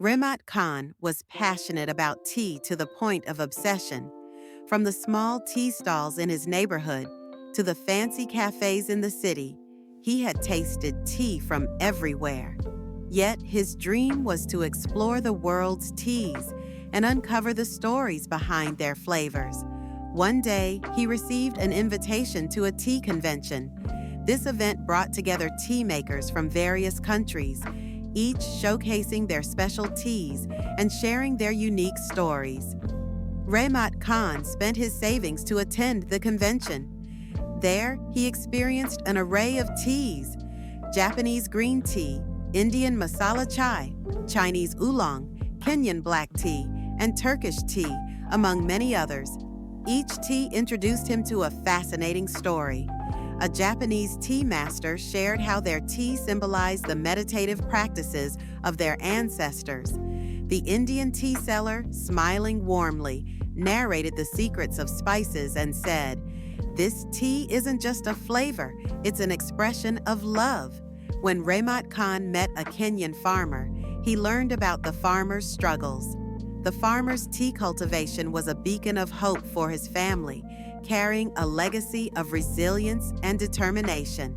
Remat Khan was passionate about tea to the point of obsession. From the small tea stalls in his neighborhood to the fancy cafes in the city, he had tasted tea from everywhere. Yet his dream was to explore the world's teas and uncover the stories behind their flavors. One day, he received an invitation to a tea convention. This event brought together tea makers from various countries, each showcasing their special teas and sharing their unique stories. Remat Khan spent his savings to attend the convention. There, he experienced an array of teas: Japanese green tea, Indian masala chai, Chinese oolong, Kenyan black tea, and Turkish tea, among many others. Each tea introduced him to a fascinating story. A Japanese tea master shared how their tea symbolized the meditative practices of their ancestors. The Indian tea seller, smiling warmly, narrated the secrets of spices and said, "This tea isn't just a flavor, it's an expression of love." When Remat Khan met a Kenyan farmer, he learned about the farmer's struggles. The farmer's tea cultivation was a beacon of hope for his family, carrying a legacy of resilience and determination.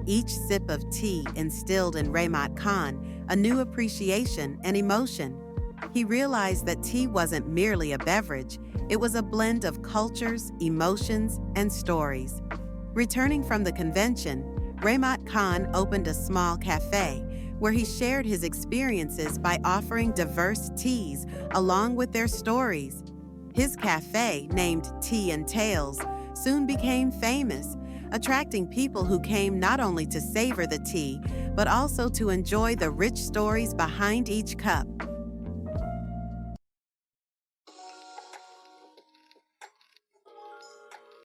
Each sip of tea instilled in Remat Khan a new appreciation and emotion. He realized that tea wasn't merely a beverage, it was a blend of cultures, emotions, and stories. Returning from the convention, Remat Khan opened a small cafe where he shared his experiences by offering diverse teas along with their stories. His cafe, named Tea and Tales, soon became famous, attracting people who came not only to savor the tea, but also to enjoy the rich stories behind each cup.